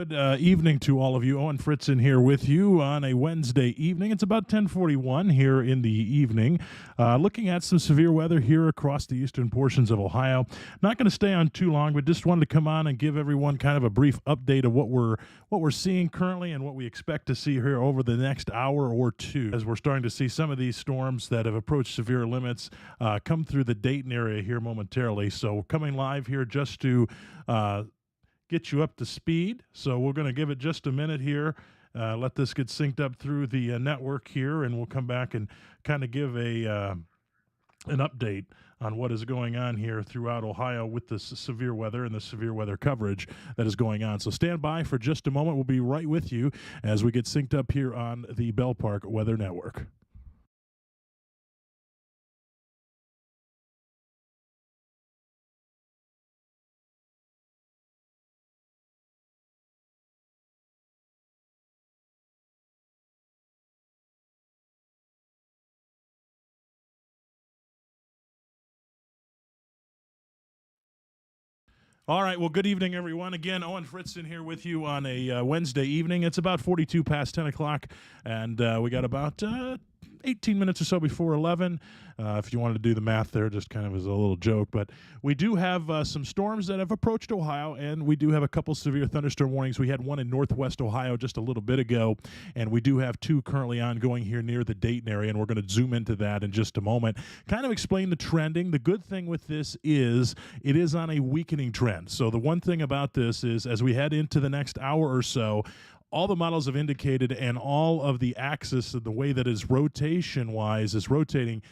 Good evening to all of you. Owen Fritzen here with you on a Wednesday evening. It's about 10:41 here in the evening. Looking at some severe weather here across the eastern portions of Ohio. Not going to stay on too long, but just wanted to come on and give everyone kind of a brief update of what we're seeing currently and what we expect to see here over the next hour or two, as we're starting to see some of these storms that have approached severe limits come through the Dayton area here momentarily. So coming live here just to get you up to speed. So we're going to give it just a minute here. Let this get synced up through the network here, and we'll come back and kind of give an update on what is going on here throughout Ohio with the severe weather and the severe weather coverage that is going on. So stand by for just a moment. We'll be right with you as we get synced up here on the Bell Park Weather Network. All right. Well, good evening, everyone. Again, Owen Fritzen here with you on a Wednesday evening. It's about 42 past 10 o'clock, and we got about 18 minutes or so before 11. If you wanted to do the math there, just kind of as a little joke. But we do have some storms that have approached Ohio, and we do have a couple severe thunderstorm warnings. We had one in northwest Ohio just a little bit ago, and we do have two currently ongoing here near the Dayton area, and we're going to zoom into that in just a moment. Kind of explain the trending. The good thing with this is it is on a weakening trend. So the one thing about this is as we head into the next hour or so, all the models have indicated, and all of the axis and the way that is rotation-wise is rotating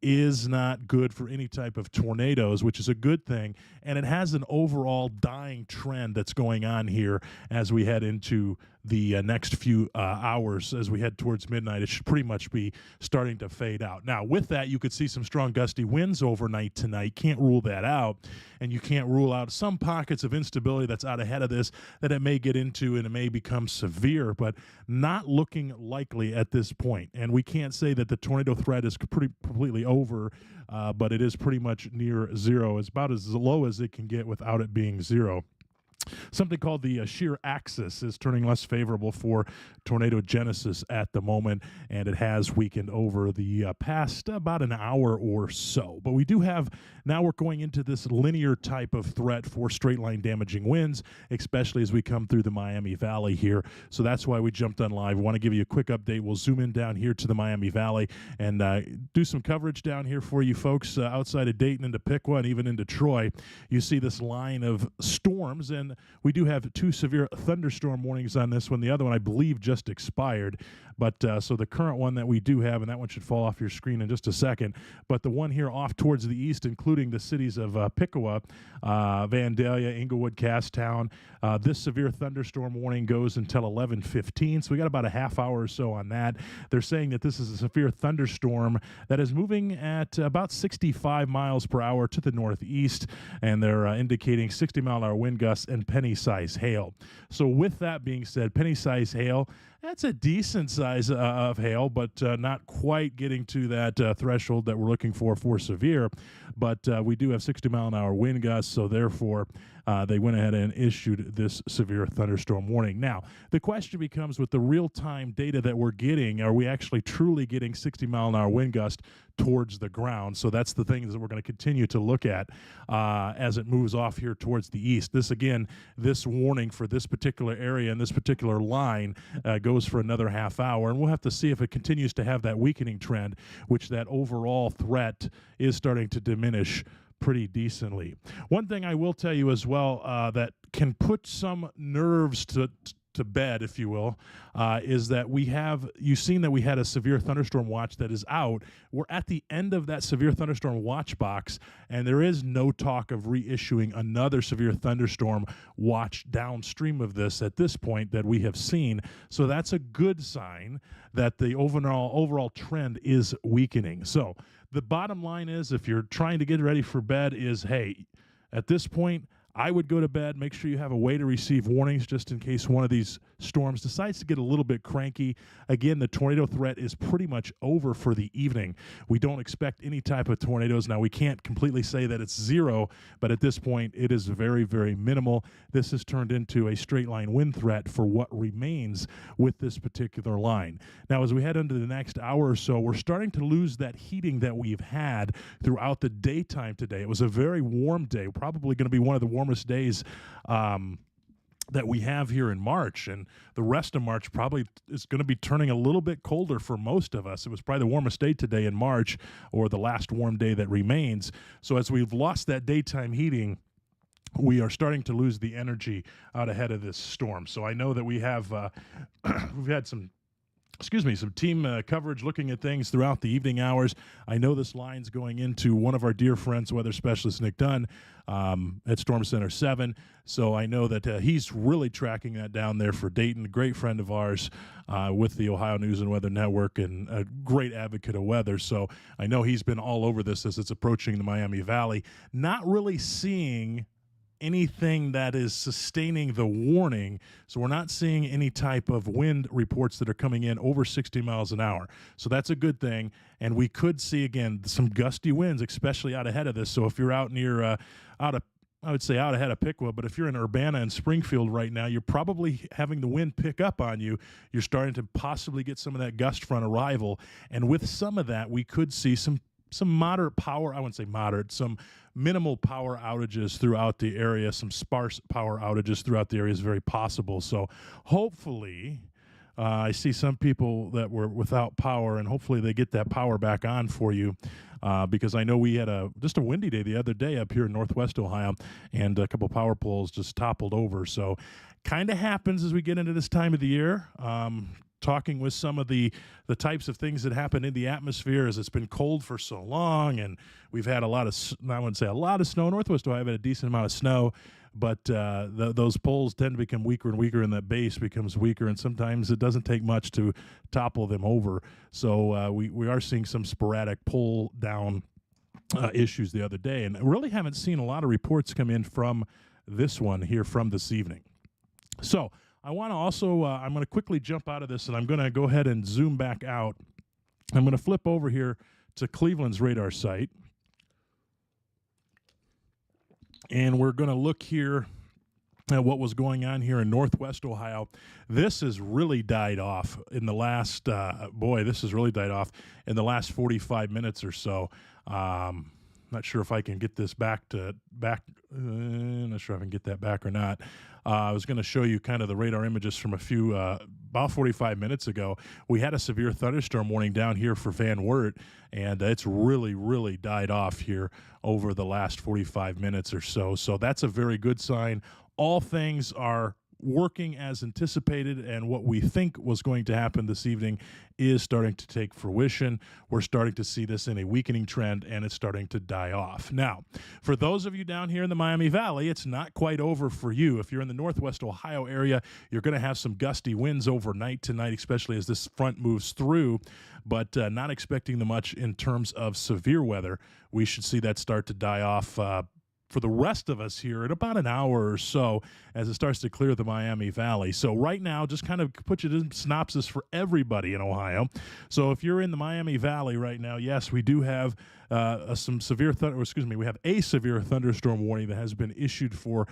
is not good for any type of tornadoes, which is a good thing. And it has an overall dying trend that's going on here as we head into the next few hours. As we head towards midnight, it should pretty much be starting to fade out. Now, with that, you could see some strong gusty winds overnight tonight. Can't rule that out. And you can't rule out some pockets of instability that's out ahead of this that it may get into and it may become severe, but not looking likely at this point. And we can't say that the tornado threat is completely over, but it is pretty much near zero. It's about as low as it can get without it being zero. Something called the shear axis is turning less favorable for tornado genesis at the moment, and it has weakened over the past about an hour or so. But we do have, now we're going into this linear type of threat for straight line damaging winds, especially as we come through the Miami Valley here. So that's why we jumped on live. We want to give you a quick update. We'll zoom in down here to the Miami Valley and do some coverage down here for you folks outside of Dayton into Piqua and even into Troy. You see this line of storms, and we do have two severe thunderstorm warnings on this one. The other one, I believe, just expired. But so the current one that we do have, and that one should fall off your screen in just a second, but the one here off towards the east, including the cities of Piqua, Vandalia, Inglewood, Casstown, this severe thunderstorm warning goes until 11:15. So we got about a half hour or so on that. They're saying that this is a severe thunderstorm that is moving at about 65 miles per hour to the northeast, and they're indicating 60-mile-an-hour wind gusts and penny-size hail. So with that being said, penny-size hail, that's a decent size of hail, but not quite getting to that threshold that we're looking for severe. But we do have 60-mile-an-hour wind gusts, so therefore they went ahead and issued this severe thunderstorm warning. Now, the question becomes, with the real-time data that we're getting, are we actually truly getting 60-mile-an-hour wind gust towards the ground? So that's the things that we're going to continue to look at as it moves off here towards the east. This, again, this warning for this particular area and this particular line goes for another half hour, and we'll have to see if it continues to have that weakening trend, which that overall threat is starting to diminish pretty decently. One thing I will tell you as well that can put some nerves to bed, if you will, is that you've seen that we had a severe thunderstorm watch that is out. We're at the end of that severe thunderstorm watch box, and there is no talk of reissuing another severe thunderstorm watch downstream of this at this point that we have seen. So that's a good sign that the overall trend is weakening. So the bottom line is, if you're trying to get ready for bed, is, hey, at this point, I would go to bed. Make sure you have a way to receive warnings just in case one of these storms decides to get a little bit cranky. Again, the tornado threat is pretty much over for the evening. We don't expect any type of tornadoes. Now, we can't completely say that it's zero, but at this point, it is very, very minimal. This has turned into a straight line wind threat for what remains with this particular line. Now, as we head into the next hour or so, we're starting to lose that heating that we've had throughout the daytime today. It was a very warm day, probably going to be one of the warmest days that we have here in March, and the rest of March probably is going to be turning a little bit colder for most of us. It was probably the warmest day today in March, or the last warm day that remains. So as we've lost that daytime heating, we are starting to lose the energy out ahead of this storm. So I know that we have we've had some team coverage looking at things throughout the evening hours. I know this line's going into one of our dear friends, weather specialist Nick Dunn, at Storm Center 7. So I know that he's really tracking that down there for Dayton, a great friend of ours with the Ohio News and Weather Network, and a great advocate of weather. So I know he's been all over this as it's approaching the Miami Valley. Not really seeing anything that is sustaining the warning. So we're not seeing any type of wind reports that are coming in over 60 miles an hour. So that's a good thing. And we could see, again, some gusty winds, especially out ahead of this. So if you're out near, I would say out ahead of Piqua, but if you're in Urbana and Springfield right now, you're probably having the wind pick up on you. You're starting to possibly get some of that gust front arrival. And with some of that, we could see some moderate power, I wouldn't say moderate, some minimal power outages throughout the area, some sparse power outages throughout the area is very possible. So hopefully, I see some people that were without power, and hopefully they get that power back on for you, because I know we had just a windy day the other day up here in Northwest Ohio, and a couple power poles just toppled over. So kind of happens as we get into this time of the year. Talking with some of the types of things that happen in the atmosphere as it's been cold for so long, and we've had a lot of, I wouldn't say a lot of snow. Northwest Ohio had a decent amount of snow, but those poles tend to become weaker and weaker, and that base becomes weaker, and sometimes it doesn't take much to topple them over. So we are seeing some sporadic pole down issues the other day, and I really haven't seen a lot of reports come in from this one here from this evening. So I want to also, I'm going to quickly jump out of this, and I'm going to go ahead and zoom back out. I'm going to flip over here to Cleveland's radar site, and we're going to look here at what was going on here in Northwest Ohio. This has really died off in the last, this has really died off in the last 45 minutes or so. Not sure if I can get this back. Not sure if I can get that back or not. I was going to show you kind of the radar images from about 45 minutes ago. We had a severe thunderstorm warning down here for Van Wert, and it's really, really died off here over the last 45 minutes or so. So that's a very good sign. All things are working as anticipated, and what we think was going to happen this evening is starting to take fruition. We're starting to see this in a weakening trend, and it's starting to die off. Now, for those of you down here in the Miami Valley, it's not quite over for you. If you're in the Northwest Ohio area, you're going to have some gusty winds overnight tonight, especially as this front moves through, but not expecting the much in terms of severe weather. We should see that start to die off for the rest of us here in about an hour or so as it starts to clear the Miami Valley. So right now, just kind of put you in synopsis for everybody in Ohio. So if you're in the Miami Valley right now, yes, we do have some severe we have a severe thunderstorm warning that has been issued for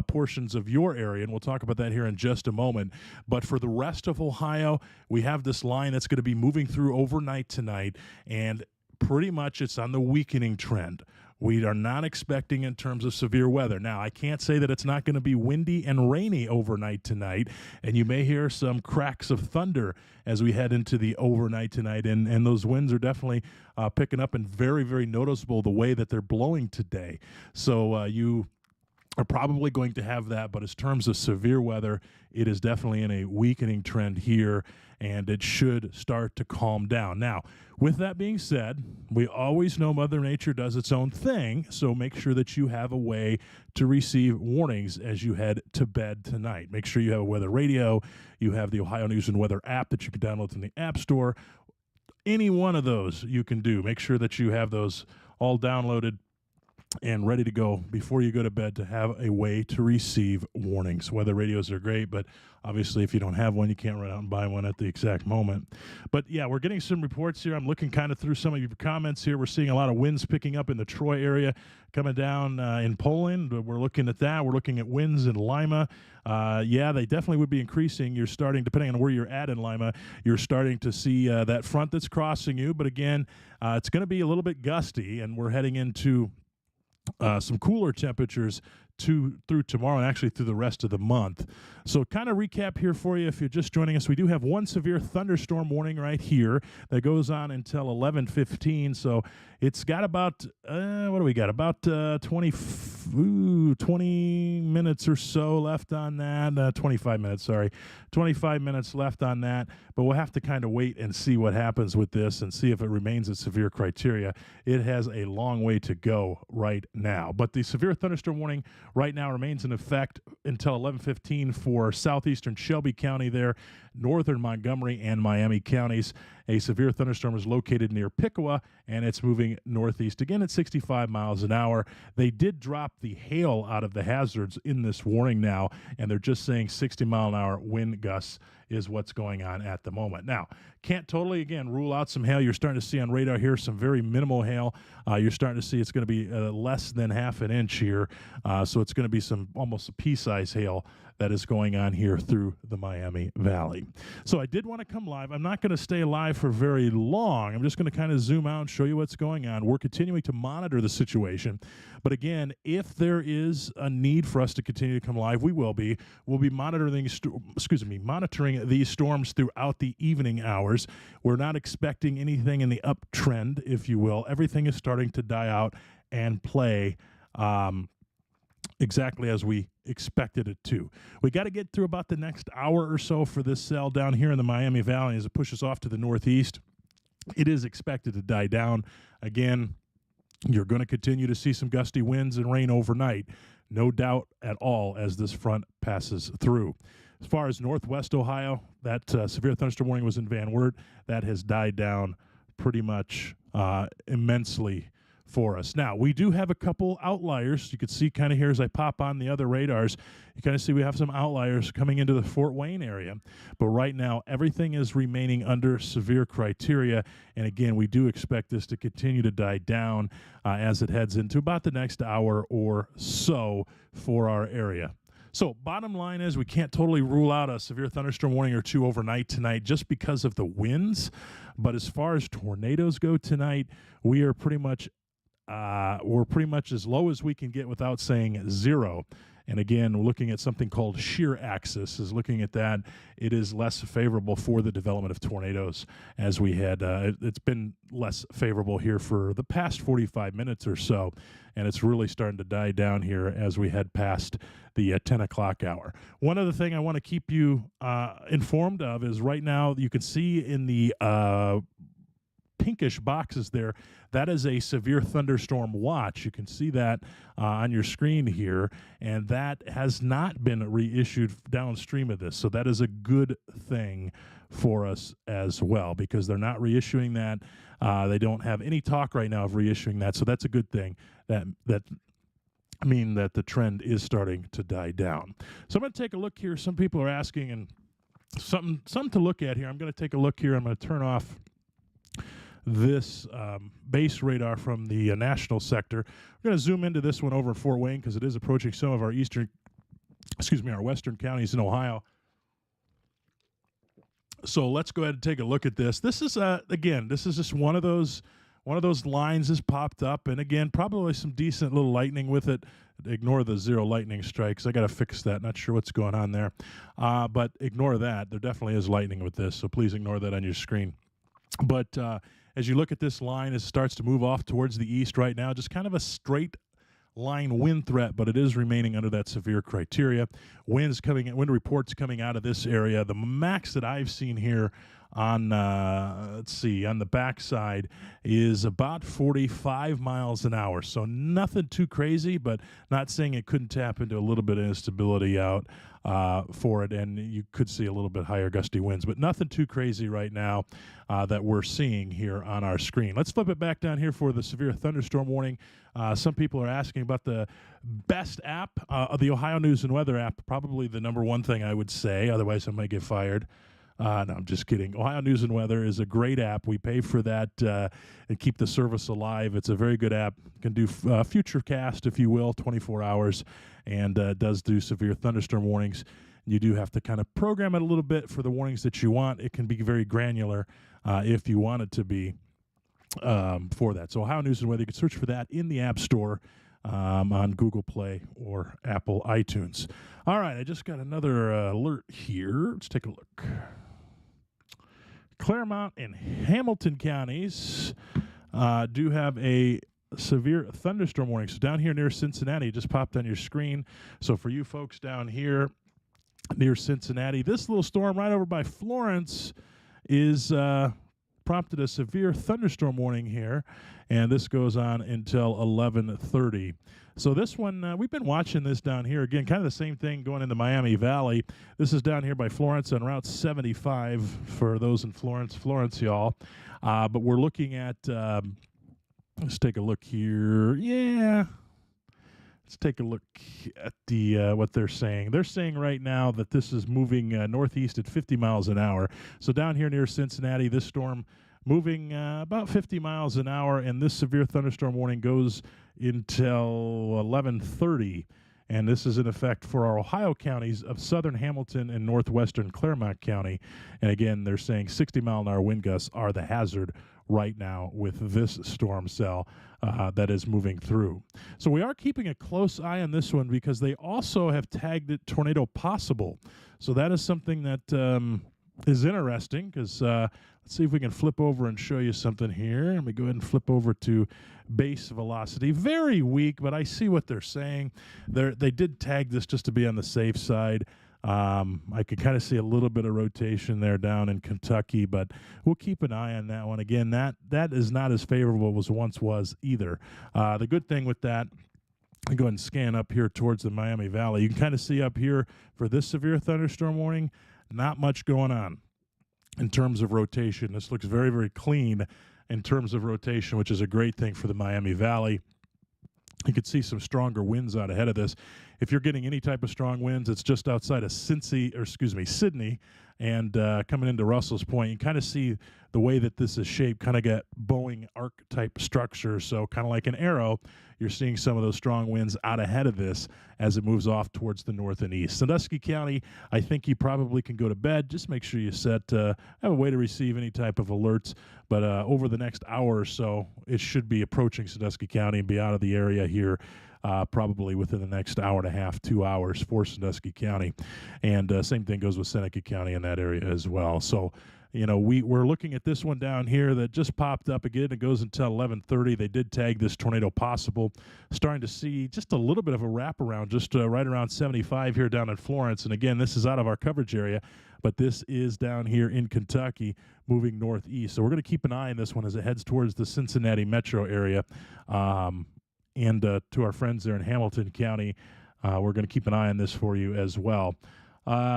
portions of your area, and we'll talk about that here in just a moment. But for the rest of Ohio, we have this line that's going to be moving through overnight tonight, and pretty much it's on the weakening trend. We are not expecting in terms of severe weather. Now, I can't say that it's not going to be windy and rainy overnight tonight, and you may hear some cracks of thunder as we head into the overnight tonight, and those winds are definitely picking up and very, very noticeable the way that they're blowing today. So you are probably going to have that, but in terms of severe weather, it is definitely in a weakening trend here, and it should start to calm down. Now, with that being said, we always know Mother Nature does its own thing, so make sure that you have a way to receive warnings as you head to bed tonight. Make sure you have a weather radio, you have the Ohio News and Weather app that you can download from the App Store. Any one of those you can do. Make sure that you have those all downloaded and ready to go before you go to bed to have a way to receive warnings. Weather radios are great, but obviously if you don't have one, you can't run out and buy one at the exact moment. But yeah, we're getting some reports here. I'm looking kind of through some of your comments here. We're seeing a lot of winds picking up in the Troy area, coming down in Poland. We're looking at that. We're looking at winds in Lima. Yeah, they definitely would be increasing. You're starting, depending on where you're at in Lima, you're starting to see that front that's crossing you. But again, it's going to be a little bit gusty, and we're heading into some cooler temperatures through tomorrow and actually through the rest of the month. So kind of recap here for you if you're just joining us. We do have one severe thunderstorm warning right here that goes on until 11:15. So it's got about, what do we got? About 20 minutes or so left on that. 25 minutes, sorry. 25 minutes left on that. But we'll have to kind of wait and see what happens with this and see if it remains at severe criteria. It has a long way to go right now. But the severe thunderstorm warning right now remains in effect until 11:15 for southeastern Shelby County there, northern Montgomery and Miami counties. A severe thunderstorm is located near Piqua, and it's moving northeast again at 65 miles an hour. They did drop the hail out of the hazards in this warning now, and they're just saying 60-mile-an-hour wind gusts is what's going on at the moment. Now, can't totally, again, rule out some hail. You're starting to see on radar here some very minimal hail. You're starting to see it's going to be less than half an inch here, so it's going to be some almost a pea-size hail that is going on here through the Miami Valley. So I did want to come live. I'm not going to stay live for very long. I'm just going to kind of zoom out and show you what's going on. We're continuing to monitor the situation. But again, if there is a need for us to continue to come live, we will be. We'll be monitoring these storms throughout the evening hours. We're not expecting anything in the uptrend, if you will. Everything is starting to die out and play exactly as we expected it to. We got to get through about the next hour or so for this cell down here in the Miami Valley as it pushes off to the northeast. It is expected to die down. Again, you're going to continue to see some gusty winds and rain overnight, no doubt at all, as this front passes through. As far as northwest Ohio, that severe thunderstorm warning was in Van Wert. That has died down pretty much immensely for us. Now, we do have a couple outliers. You can see kind of here as I pop on the other radars, you kind of see we have some outliers coming into the Fort Wayne area. But right now, everything is remaining under severe criteria. And again, we do expect this to continue to die down as it heads into about the next hour or so for our area. So bottom line is we can't totally rule out a severe thunderstorm warning or two overnight tonight just because of the winds. But as far as tornadoes go tonight, we are pretty much as low as we can get without saying zero. And again, we're looking at something called shear axis. Is looking at that, it is less favorable for the development of tornadoes as we had. It's been less favorable here for the past 45 minutes or so, and it's really starting to die down here as we head past the 10 o'clock hour. One other thing I want to keep you informed of is right now you can see in the pinkish boxes there, that is a severe thunderstorm watch. You can see that on your screen here, and that has not been reissued downstream of this. So that is a good thing for us as well because they're not reissuing that. They don't have any talk right now of reissuing that. So that's a good thing. That the trend is starting to die down. So I'm going to take a look here. Some people are asking, and something to look at here. I'm going to take a look here. I'm going to turn off this base radar from the national sector. We're going to zoom into this one over in Fort Wayne because it is approaching some of our our western counties in Ohio. So let's go ahead and take a look at this. This is again, this is just one of those lines has popped up, and again, probably some decent little lightning with it. Ignore the zero lightning strikes. I got to fix that. Not sure what's going on there, but ignore that. There definitely is lightning with this, so please ignore that on your screen. But as you look at this line, it starts to move off towards the east right now, just kind of a straight line wind threat, but it is remaining under that severe criteria. Wind reports coming out of this area. The max that I've seen here on let's see, on the backside is about 45 miles an hour. So nothing too crazy, but not saying it couldn't tap into a little bit of instability out for it, and you could see a little bit higher gusty winds, but nothing too crazy right now that we're seeing here on our screen. Let's flip it back down here for the severe thunderstorm warning. Some people are asking about the best app, the Ohio News and Weather app, probably the number one thing I would say, otherwise I might get fired. No, I'm just kidding. Ohio News and Weather is a great app. We pay for that and keep the service alive. It's a very good app. Can do futurecast, if you will, 24 hours, and does do severe thunderstorm warnings. You do have to kind of program it a little bit for the warnings that you want. It can be very granular if you want it to be for that. So Ohio News and Weather, you can search for that in the App Store on Google Play or Apple iTunes. All right, I just got another alert here. Let's take a look. Claremont and Hamilton counties do have a severe thunderstorm warning. So down here near Cincinnati, it just popped on your screen. So for you folks down here near Cincinnati, this little storm right over by Florence is prompted a severe thunderstorm warning here, and this goes on until 11:30. So this one, we've been watching this down here. Again, kind of the same thing going in the Miami Valley. This is down here by Florence on Route 75 for those in Florence, y'all. But we're looking at, let's take a look here. Yeah. Let's take a look at the what they're saying. They're saying right now that this is moving northeast at 50 miles an hour. So down here near Cincinnati, this storm moving about 50 miles an hour, and this severe thunderstorm warning goes until 11:30. And this is in effect for our Ohio counties of southern Hamilton and northwestern Claremont County. And again, they're saying 60-mile-an-hour wind gusts are the hazard right now with this storm cell that is moving through. So we are keeping a close eye on this one because they also have tagged it tornado possible. So that is something that is interesting because let's see if we can flip over and show you something here. Let me go ahead and flip over to base velocity. Very weak, but I see what they're saying. They did tag this just to be on the safe side. I could kind of see a little bit of rotation there down in Kentucky, but we'll keep an eye on that one. Again, that is not as favorable as once was either. The good thing with that, I'll go ahead and scan up here towards the Miami Valley. You can kind of see up here for this severe thunderstorm warning, not much going on in terms of rotation. This looks very, very clean in terms of rotation, which is a great thing for the Miami Valley. You could see some stronger winds out ahead of this. If you're getting any type of strong winds, it's just outside of Sydney, and coming into Russell's Point. You kind of see the way that this is shaped, kind of got Boeing arc type structure. So kind of like an arrow, you're seeing some of those strong winds out ahead of this as it moves off towards the north and east. Sandusky County, I think you probably can go to bed. Just make sure you have a way to receive any type of alerts. But over the next hour or so, it should be approaching Sandusky County and be out of the area here probably within the next hour and a half, 2 hours for Sandusky County. And same thing goes with Seneca County in that area as well. So, you know, we're looking at this one down here that just popped up again. It goes until 11:30. They did tag this tornado possible. Starting to see just a little bit of a wraparound, just right around 75 here down in Florence. And again, this is out of our coverage area, but this is down here in Kentucky moving northeast. So we're going to keep an eye on this one as it heads towards the Cincinnati metro area. And to our friends there in Hamilton County, we're going to keep an eye on this for you as well.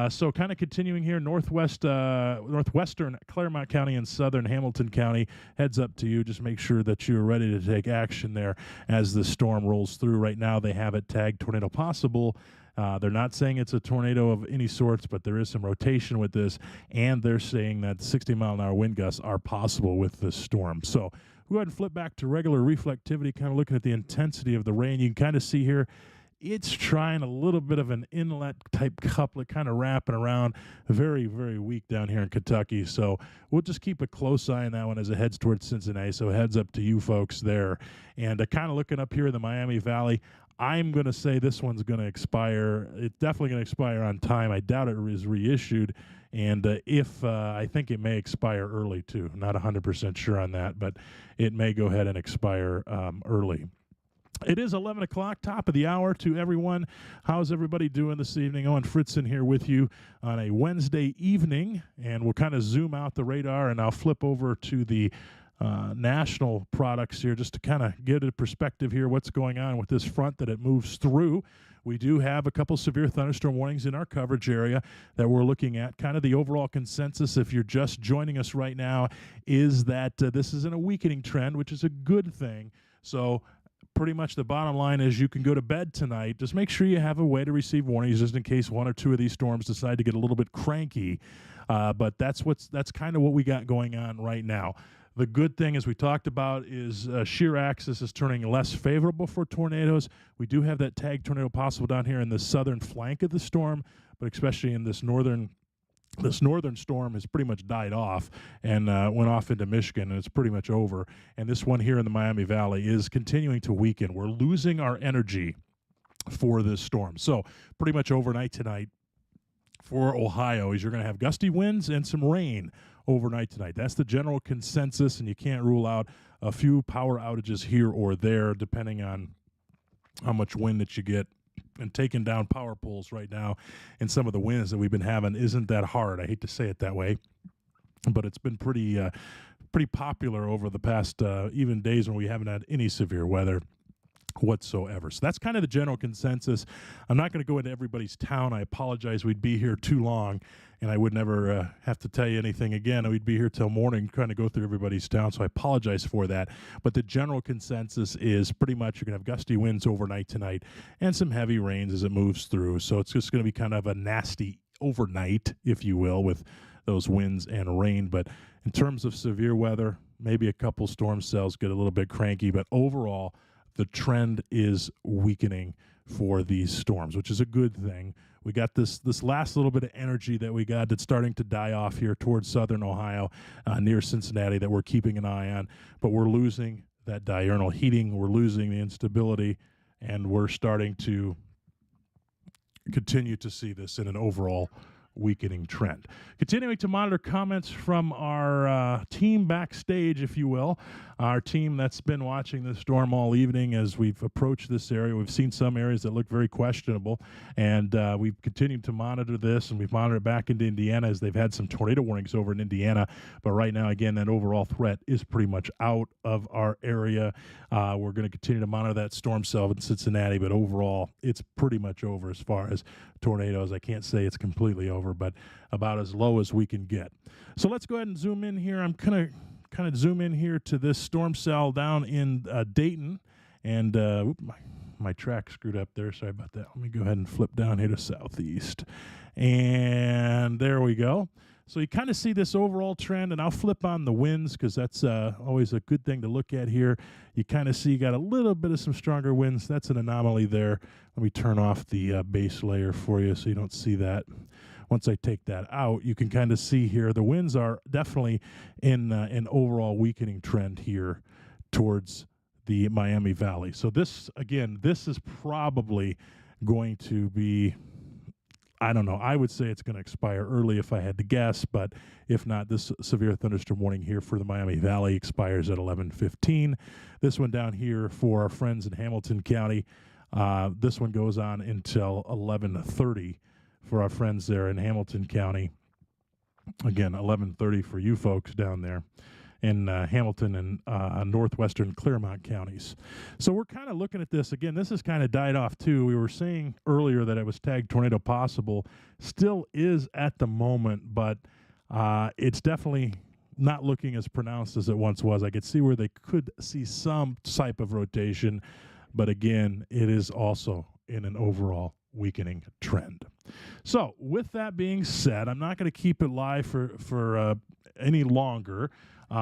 So kind of continuing here, northwestern Claremont County and southern Hamilton County, heads up to you. Just make sure that you're ready to take action there as the storm rolls through. Right now they have it tagged tornado possible. They're not saying it's a tornado of any sorts, but there is some rotation with this, and they're saying that 60-mile-an-hour wind gusts are possible with this storm. So go ahead and flip back to regular reflectivity, kind of looking at the intensity of the rain. You can kind of see here, it's trying a little bit of an inlet type couplet, kind of wrapping around. Very, very weak down here in Kentucky. So we'll just keep a close eye on that one as it heads towards Cincinnati. So heads up to you folks there. And kind of looking up here in the Miami Valley, I'm going to say this one's going to expire. It's definitely going to expire on time. I doubt it is reissued. And I think it may expire early too. Not 100% sure on that, but it may go ahead and expire early. It is 11 o'clock, top of the hour to everyone. How's everybody doing this evening? Owen Fritzen here with you on a Wednesday evening, and we'll kind of zoom out the radar, and I'll flip over to the national products here just to kind of get a perspective here what's going on with this front that it moves through. We do have a couple severe thunderstorm warnings in our coverage area that we're looking at. Kind of the overall consensus, if you're just joining us right now, is that this is in a weakening trend, which is a good thing. So pretty much the bottom line is you can go to bed tonight. Just make sure you have a way to receive warnings just in case one or two of these storms decide to get a little bit cranky. But that's kind of what we got going on right now. The good thing, as we talked about, is shear axis is turning less favorable for tornadoes. We do have that tag tornado possible down here in the southern flank of the storm, but especially in this northern storm has pretty much died off and went off into Michigan, and it's pretty much over. And this one here in the Miami Valley is continuing to weaken. We're losing our energy for this storm. So pretty much overnight tonight for Ohio is you're going to have gusty winds and some rain overnight tonight. That's the general consensus, and you can't rule out a few power outages here or there depending on how much wind that you get. And taking down power poles right now and some of the winds that we've been having isn't that hard. I hate to say it that way, but it's been pretty popular over the past even days when we haven't had any severe weather whatsoever. So that's kind of the general consensus. I'm not going to go into everybody's town. I apologize. We'd be here too long, and I would never have to tell you anything again. We'd be here till morning trying to go through everybody's town, so I apologize for that. But the general consensus is pretty much you're going to have gusty winds overnight tonight and some heavy rains as it moves through. So it's just going to be kind of a nasty overnight, if you will, with those winds and rain. But in terms of severe weather, maybe a couple storm cells get a little bit cranky, but overall, the trend is weakening for these storms, which is a good thing. We got this last little bit of energy that we got that's starting to die off here towards southern Ohio, near Cincinnati, that we're keeping an eye on. But we're losing that diurnal heating. We're losing the instability, and we're starting to continue to see this in an overall weakening trend. Continuing to monitor comments from our team backstage, if you will, our team that's been watching the storm all evening as we've approached this area. We've seen some areas that look very questionable, and we've continued to monitor this, and we've monitored back into Indiana as they've had some tornado warnings over in Indiana. But right now, again, that overall threat is pretty much out of our area. We're going to continue to monitor that storm cell in Cincinnati, but overall, it's pretty much over as far as tornadoes. I can't say it's completely over, but about as low as we can get. So let's go ahead and zoom in here. I'm going to kind of zoom in here to this storm cell down in Dayton. And my track screwed up there. Sorry about that. Let me go ahead and flip down here to southeast. And there we go. So you kind of see this overall trend, and I'll flip on the winds because that's always a good thing to look at here. You kind of see you got a little bit of some stronger winds. That's an anomaly there. Let me turn off the base layer for you so you don't see that. Once I take that out, you can kind of see here the winds are definitely in an overall weakening trend here towards the Miami Valley. So this, again, this is probably going to be, I don't know, I would say it's going to expire early if I had to guess, but if not, this severe thunderstorm warning here for the Miami Valley expires at 11:15. This one down here for our friends in Hamilton County, this one goes on until 11:30 for our friends there in Hamilton County. Again, 11:30 for you folks down there in Hamilton and northwestern Clermont counties. So we're kind of looking at this. Again, this has kind of died off too. We were saying earlier that it was tagged tornado possible. Still is at the moment, but it's definitely not looking as pronounced as it once was. I could see where they could see some type of rotation, but again, it is also in an overall weakening trend. So with that being said, I'm not going to keep it live for any longer.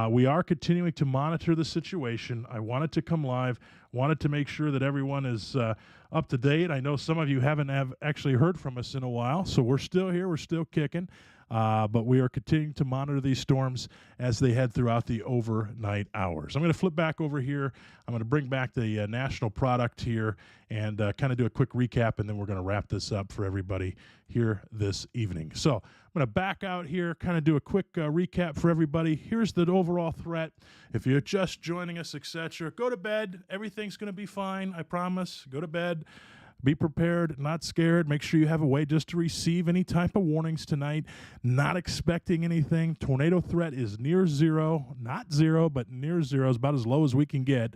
We are continuing to monitor the situation. I wanted to come live, wanted to make sure that everyone is up to date. I know some of you haven't actually heard from us in a while, so we're still here, we're still kicking. But we are continuing to monitor these storms as they head throughout the overnight hours. I'm going to flip back over here. I'm going to bring back the national product here and kind of do a quick recap, and then we're going to wrap this up for everybody here this evening. So I'm going to back out here, kind of do a quick recap for everybody. Here's the overall threat. If you're just joining us, etc., go to bed. Everything's going to be fine. I promise. Go to bed. Be prepared, not scared. Make sure you have a way just to receive any type of warnings tonight. Not expecting anything. Tornado threat is near zero. Not zero, but near zero. It's about as low as we can get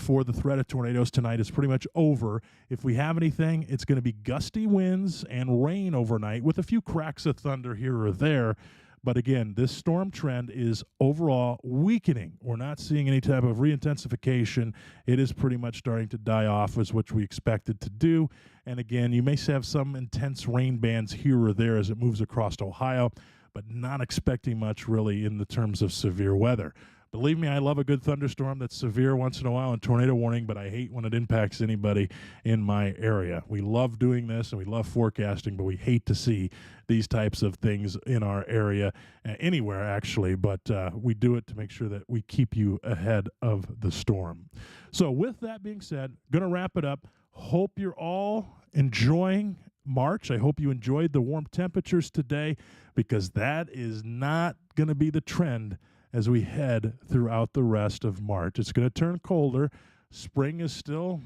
for the threat of tornadoes tonight. It's pretty much over. If we have anything, it's going to be gusty winds and rain overnight with a few cracks of thunder here or there. But again, this storm trend is overall weakening. We're not seeing any type of re-intensification. It is pretty much starting to die off, as which we expected to do. And again, you may have some intense rain bands here or there as it moves across Ohio, but not expecting much really in the terms of severe weather. Believe me, I love a good thunderstorm that's severe once in a while and tornado warning, but I hate when it impacts anybody in my area. We love doing this and we love forecasting, but we hate to see these types of things in our area, anywhere actually, but we do it to make sure that we keep you ahead of the storm. So with that being said, going to wrap it up. Hope you're all enjoying March. I hope you enjoyed the warm temperatures today, because that is not going to be the trend as we head throughout the rest of March. It's going to turn colder. Spring is still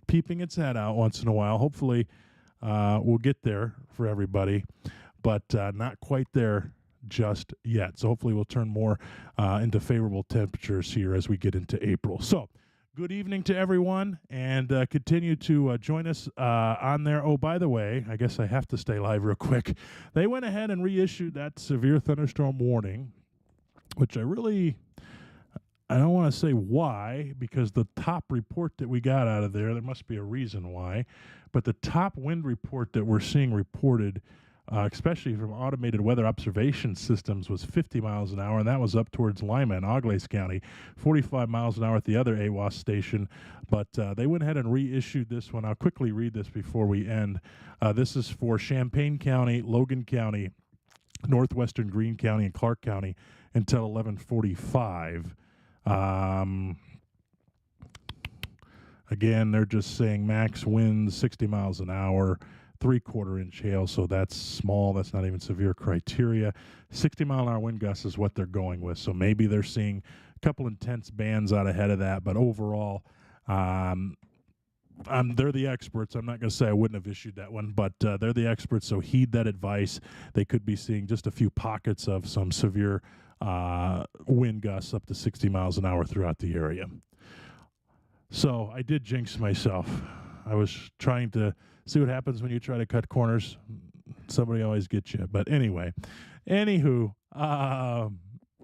peeping its head out once in a while. Hopefully, we'll get there for everybody, but not quite there just yet. So hopefully we'll turn more into favorable temperatures here as we get into April. So good evening to everyone, and continue to join us on there. Oh, by the way, I guess I have to stay live real quick. They went ahead and reissued that severe thunderstorm warning, which I don't want to say why, because the top report that we got out of there must be a reason why, but the top wind report that we're seeing reported, especially from automated weather observation systems, was 50 miles an hour, and that was up towards Lima and Auglaize County, 45 miles an hour at the other AWAS station, but they went ahead and reissued this one. I'll quickly read this before we end. This is for Champaign County, Logan County, northwestern Greene County, and Clark County until 11:45. Again, they're just saying max winds 60 miles an hour, 3/4 inch hail, so that's small. That's not even severe criteria. 60 mile an hour wind gusts is what they're going with. So maybe they're seeing a couple intense bands out ahead of that, but overall, they're the experts. I'm not going to say I wouldn't have issued that one, but they're the experts, so heed that advice. They could be seeing just a few pockets of some severe wind gusts up to 60 miles an hour throughout the area. So I did jinx myself. I was trying to see what happens when you try to cut corners. Somebody always gets you. But anyway, anywho,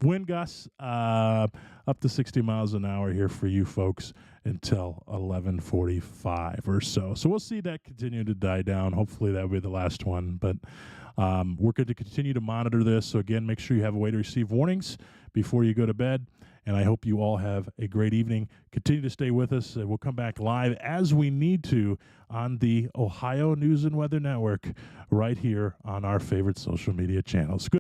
wind gusts up to 60 miles an hour here for you folks until 11:45 or so. So we'll see that continue to die down. Hopefully that will be the last one. But we're going to continue to monitor this. So again, make sure you have a way to receive warnings before you go to bed. And I hope you all have a great evening. Continue to stay with us. We'll come back live as we need to on the Ohio News and Weather Network right here on our favorite social media channels. Good.